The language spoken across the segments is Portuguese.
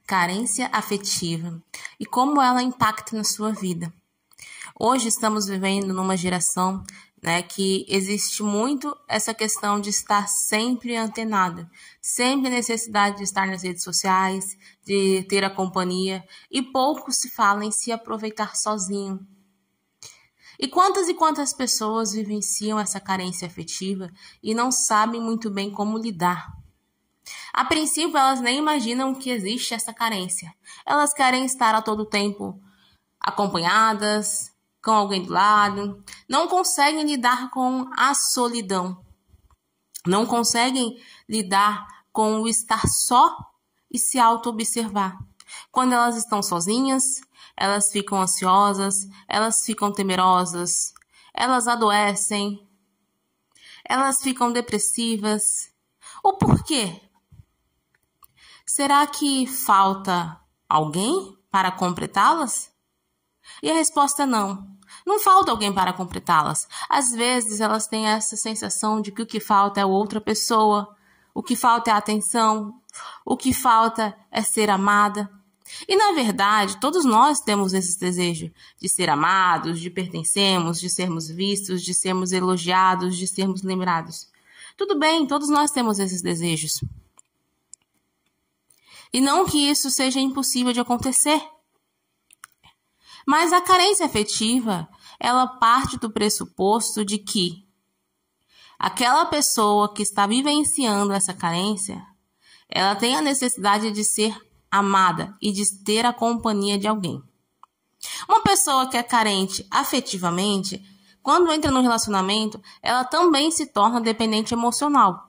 carência afetiva e como ela impacta na sua vida. Hoje estamos vivendo numa geração, que existe muito essa questão de estar sempre antenado, sempre a necessidade de estar nas redes sociais, de ter a companhia, e pouco se fala em se aproveitar sozinho. E quantas pessoas vivenciam essa carência afetiva e não sabem muito bem como lidar? A princípio, elas nem imaginam que existe essa carência. Elas querem estar a todo tempo acompanhadas, com alguém do lado, não conseguem lidar com a solidão, não conseguem lidar com o estar só e se auto-observar. Quando elas estão sozinhas, elas ficam ansiosas, elas ficam temerosas, elas adoecem, elas ficam depressivas. O porquê? Será que falta alguém para completá-las? E a resposta é não. Não falta alguém para completá-las. Às vezes elas têm essa sensação de que o que falta é outra pessoa, o que falta é atenção, o que falta é ser amada. E na verdade, todos nós temos esse desejo de ser amados, de pertencermos, de sermos vistos, de sermos elogiados, de sermos lembrados. Tudo bem, todos nós temos esses desejos. E não que isso seja impossível de acontecer. Mas a carência afetiva, ela parte do pressuposto de que aquela pessoa que está vivenciando essa carência, ela tem a necessidade de ser amada e de ter a companhia de alguém. Uma pessoa que é carente afetivamente, quando entra no relacionamento, ela também se torna dependente emocional.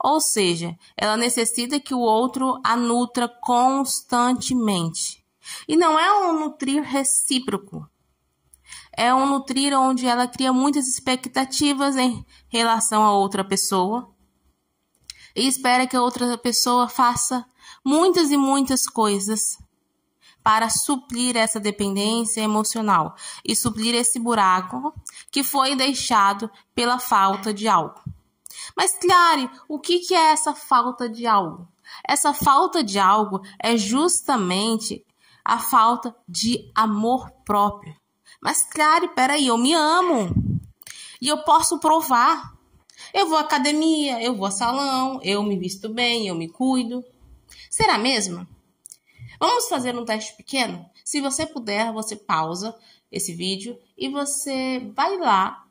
Ou seja, ela necessita que o outro a nutra constantemente. E não é um nutrir recíproco. É um nutrir onde ela cria muitas expectativas em relação a outra pessoa e espera que a outra pessoa faça muitas e muitas coisas para suprir essa dependência emocional e suprir esse buraco que foi deixado pela falta de algo. Mas, Clare, o que é essa falta de algo? Essa falta de algo é justamente a falta de amor próprio. Mas, Clare, peraí, eu me amo. E eu posso provar. Eu vou à academia, eu vou ao salão, eu me visto bem, eu me cuido. Será mesmo? Vamos fazer um teste pequeno? Se você puder, você pausa esse vídeo e você vai lá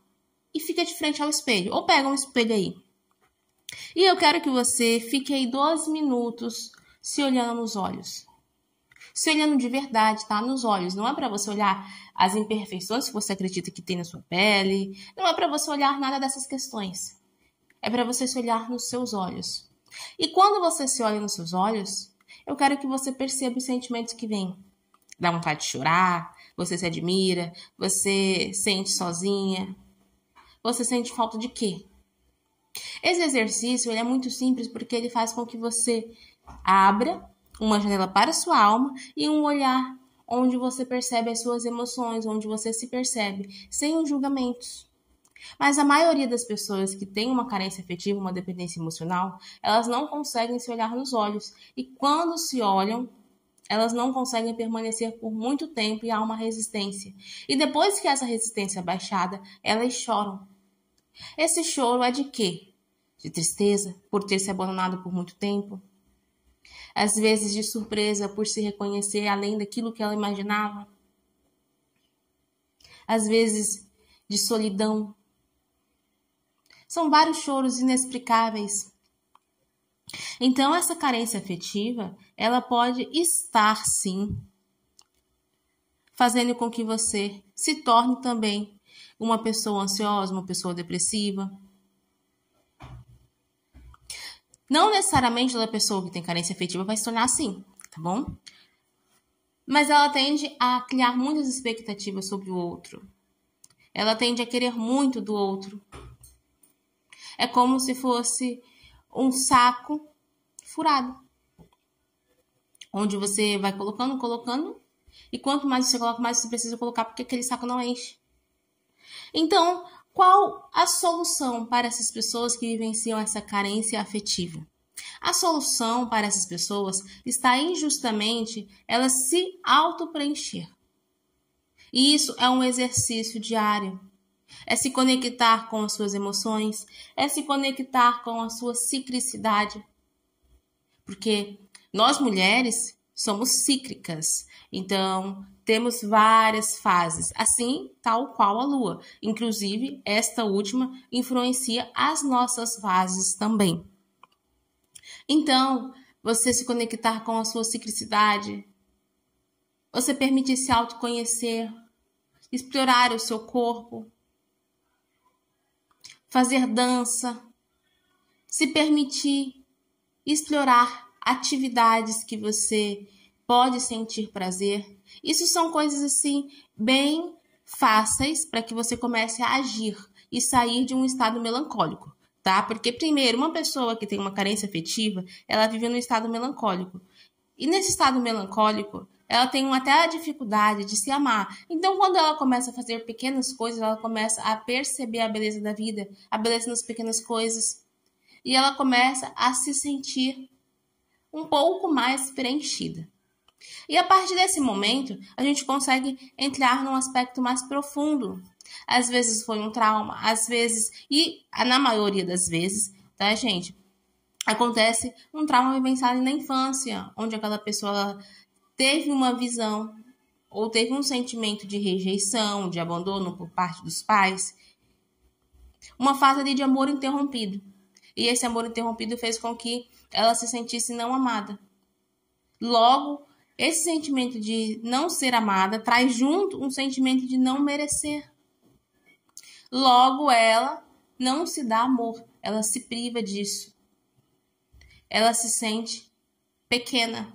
e fica de frente ao espelho. Ou pega um espelho aí. E eu quero que você fique aí 12 minutos se olhando nos olhos. Se olhando de verdade, tá? Nos olhos. Não é para você olhar as imperfeições que você acredita que tem na sua pele. Não é para você olhar nada dessas questões. É para você se olhar nos seus olhos. E quando você se olha nos seus olhos, eu quero que você perceba os sentimentos que vêm. Dá vontade de chorar, você se admira, você sente sozinha. Você sente falta de quê? Esse exercício ele é muito simples porque ele faz com que você abra uma janela para a sua alma e um olhar onde você percebe as suas emoções, onde você se percebe, sem os julgamentos. Mas a maioria das pessoas que tem uma carência afetiva, uma dependência emocional, elas não conseguem se olhar nos olhos. E quando se olham, elas não conseguem permanecer por muito tempo e há uma resistência. E depois que essa resistência é baixada, elas choram. Esse choro é de quê? De tristeza por ter se abandonado por muito tempo. Às vezes de surpresa por se reconhecer além daquilo que ela imaginava. Às vezes de solidão. São vários choros inexplicáveis. Então essa carência afetiva, ela pode estar sim fazendo com que você se torne também uma pessoa ansiosa, uma pessoa depressiva. Não necessariamente toda pessoa que tem carência afetiva vai se tornar assim, tá bom? Mas ela tende a criar muitas expectativas sobre o outro. Ela tende a querer muito do outro. É como se fosse um saco furado. Onde você vai colocando, e quanto mais você coloca, mais você precisa colocar, porque aquele saco não enche. Então, qual a solução para essas pessoas que vivenciam essa carência afetiva? A solução para essas pessoas está em justamente elas se auto-preencher. E isso é um exercício diário. É se conectar com as suas emoções, é se conectar com a sua ciclicidade. Porque nós mulheres somos cíclicas, então temos várias fases, assim tal qual a Lua. Inclusive, esta última influencia as nossas fases também. Então, você se conectar com a sua ciclicidade, você permitir se autoconhecer, explorar o seu corpo, fazer dança, se permitir explorar atividades que você pode sentir prazer. Isso são coisas assim bem fáceis para que você comece a agir e sair de um estado melancólico, tá? Porque primeiro, uma pessoa que tem uma carência afetiva, ela vive num estado melancólico. E nesse estado melancólico, ela tem até a dificuldade de se amar. Então, quando ela começa a fazer pequenas coisas, ela começa a perceber a beleza da vida, a beleza nas pequenas coisas. E ela começa a se sentir um pouco mais preenchida. E a partir desse momento, a gente consegue entrar num aspecto mais profundo. Às vezes foi um trauma, às vezes, e na maioria das vezes, tá, gente? Acontece um trauma vivenciado na infância, onde aquela pessoa teve uma visão ou teve um sentimento de rejeição, de abandono por parte dos pais. Uma fase ali de amor interrompido. E esse amor interrompido fez com que ela se sentisse não amada. Logo, esse sentimento de não ser amada traz junto um sentimento de não merecer. Logo, ela não se dá amor, ela se priva disso. Ela se sente pequena.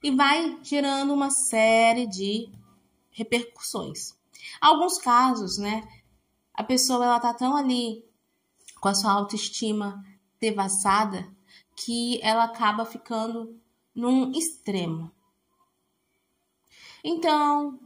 E vai gerando uma série de repercussões. Alguns casos, né? A pessoa ela tá tão ali com a sua autoestima devassada que ela acaba ficando num extremo. Então,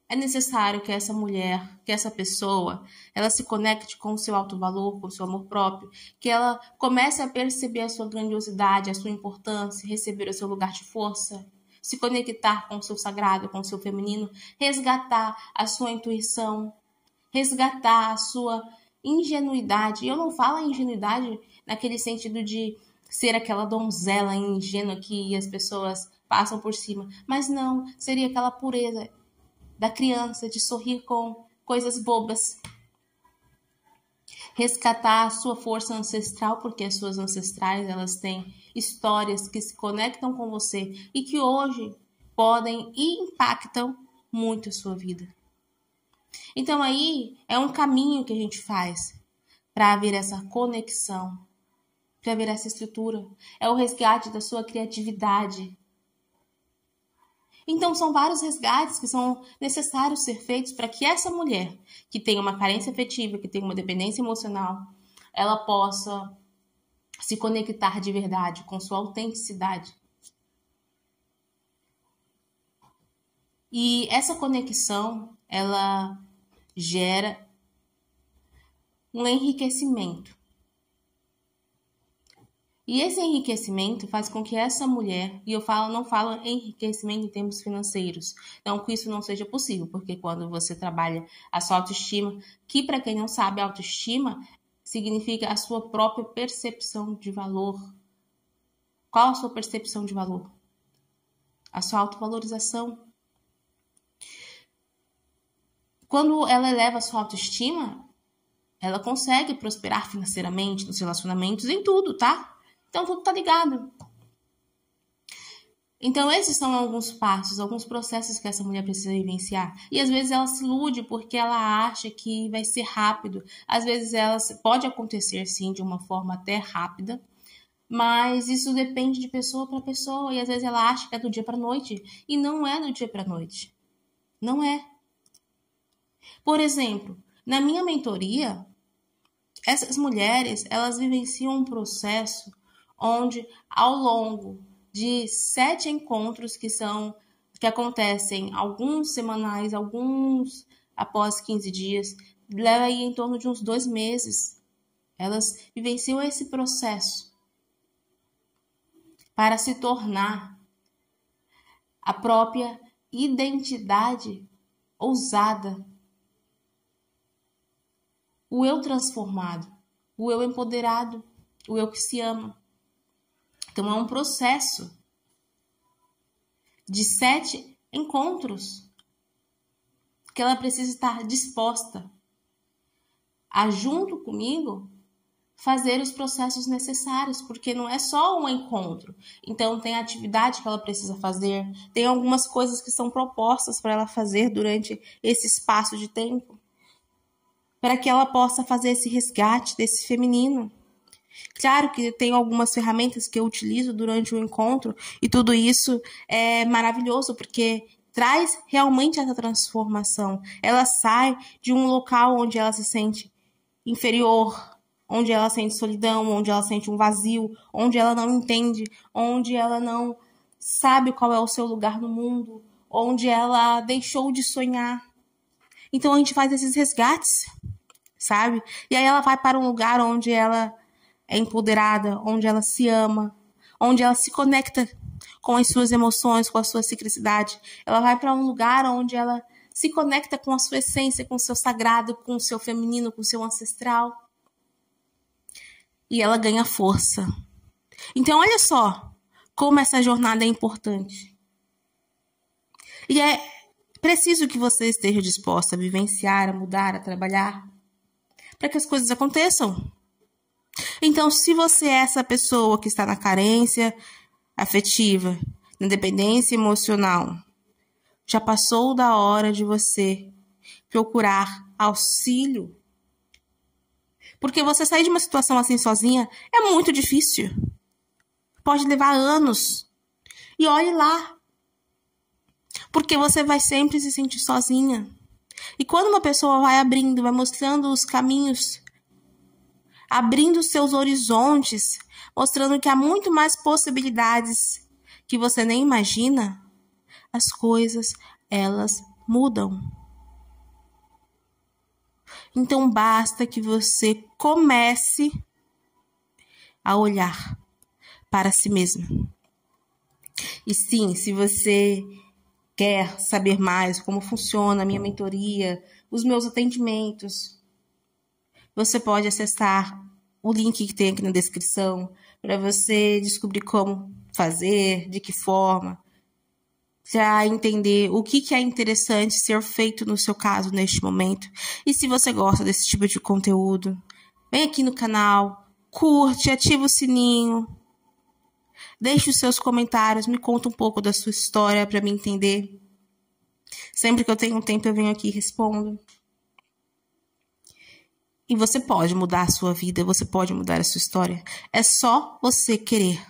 é necessário que essa mulher, que essa pessoa, ela se conecte com o seu alto valor, com o seu amor próprio, que ela comece a perceber a sua grandiosidade, a sua importância, receber o seu lugar de força, se conectar com o seu sagrado, com o seu feminino, resgatar a sua intuição, resgatar a sua ingenuidade. E eu não falo ingenuidade naquele sentido de ser aquela donzela ingênua que as pessoas passam por cima, mas não, seria aquela pureza da criança, de sorrir com coisas bobas. Resgatar a sua força ancestral, porque as suas ancestrais, elas têm histórias que se conectam com você e que hoje podem e impactam muito a sua vida. Então aí é um caminho que a gente faz para haver essa conexão, para haver essa estrutura. É o resgate da sua criatividade. Então, são vários resgates que são necessários ser feitos para que essa mulher, que tem uma carência afetiva, que tem uma dependência emocional, ela possa se conectar de verdade com sua autenticidade. E essa conexão, ela gera um enriquecimento. E esse enriquecimento faz com que essa mulher, e eu não falo enriquecimento em termos financeiros, não que isso não seja possível, porque quando você trabalha a sua autoestima, que para quem não sabe, a autoestima significa a sua própria percepção de valor. Qual a sua percepção de valor? A sua autovalorização. Quando ela eleva a sua autoestima, ela consegue prosperar financeiramente, nos relacionamentos, em tudo, tá? Então, tudo tá ligado. Então, esses são alguns passos, alguns processos que essa mulher precisa vivenciar. E, às vezes, ela se ilude porque ela acha que vai ser rápido. Às vezes, pode acontecer, sim, de uma forma até rápida. Mas isso depende de pessoa para pessoa. E, às vezes, ela acha que é do dia para noite. E não é do dia para noite. Não é. Por exemplo, na minha mentoria, essas mulheres, elas vivenciam um processo onde, ao longo de 7 encontros que acontecem, alguns semanais, alguns após 15 dias, leva aí em torno de uns 2 meses. Elas vivenciam esse processo para se tornar a própria identidade ousada, o eu transformado, o eu empoderado, o eu que se ama. Então, é um processo de 7 encontros que ela precisa estar disposta a, junto comigo, fazer os processos necessários, porque não é só um encontro. Então, tem atividade que ela precisa fazer, tem algumas coisas que são propostas para ela fazer durante esse espaço de tempo, para que ela possa fazer esse resgate desse feminino. Claro que tem algumas ferramentas que eu utilizo durante o encontro, e tudo isso é maravilhoso, porque traz realmente essa transformação. Ela sai de um local onde ela se sente inferior, onde ela sente solidão, onde ela sente um vazio, onde ela não entende, onde ela não sabe qual é o seu lugar no mundo, onde ela deixou de sonhar. Então a gente faz esses resgates, sabe? E aí ela vai para um lugar onde ela é empoderada, onde ela se ama, onde ela se conecta com as suas emoções, com a sua sincreticidade. Ela vai para um lugar onde ela se conecta com a sua essência, com o seu sagrado, com o seu feminino, com o seu ancestral. E ela ganha força. Então, olha só como essa jornada é importante. E é preciso que você esteja disposta a vivenciar, a mudar, a trabalhar, para que as coisas aconteçam. Então, se você é essa pessoa que está na carência afetiva, na dependência emocional, já passou da hora de você procurar auxílio. Porque você sair de uma situação assim sozinha é muito difícil. Pode levar anos. E olhe lá. Porque você vai sempre se sentir sozinha. E quando uma pessoa vai abrindo, vai mostrando os caminhos, abrindo seus horizontes, mostrando que há muito mais possibilidades que você nem imagina, as coisas, elas mudam. Então basta que você comece a olhar para si mesmo. E sim, se você quer saber mais como funciona a minha mentoria, os meus atendimentos, você pode acessar o link que tem aqui na descrição para você descobrir como fazer, de que forma, para entender o que é interessante ser feito no seu caso neste momento. E se você gosta desse tipo de conteúdo, vem aqui no canal, curte, ativa o sininho, deixe os seus comentários, me conta um pouco da sua história para me entender. Sempre que eu tenho um tempo eu venho aqui e respondo. E você pode mudar a sua vida, você pode mudar a sua história. É só você querer.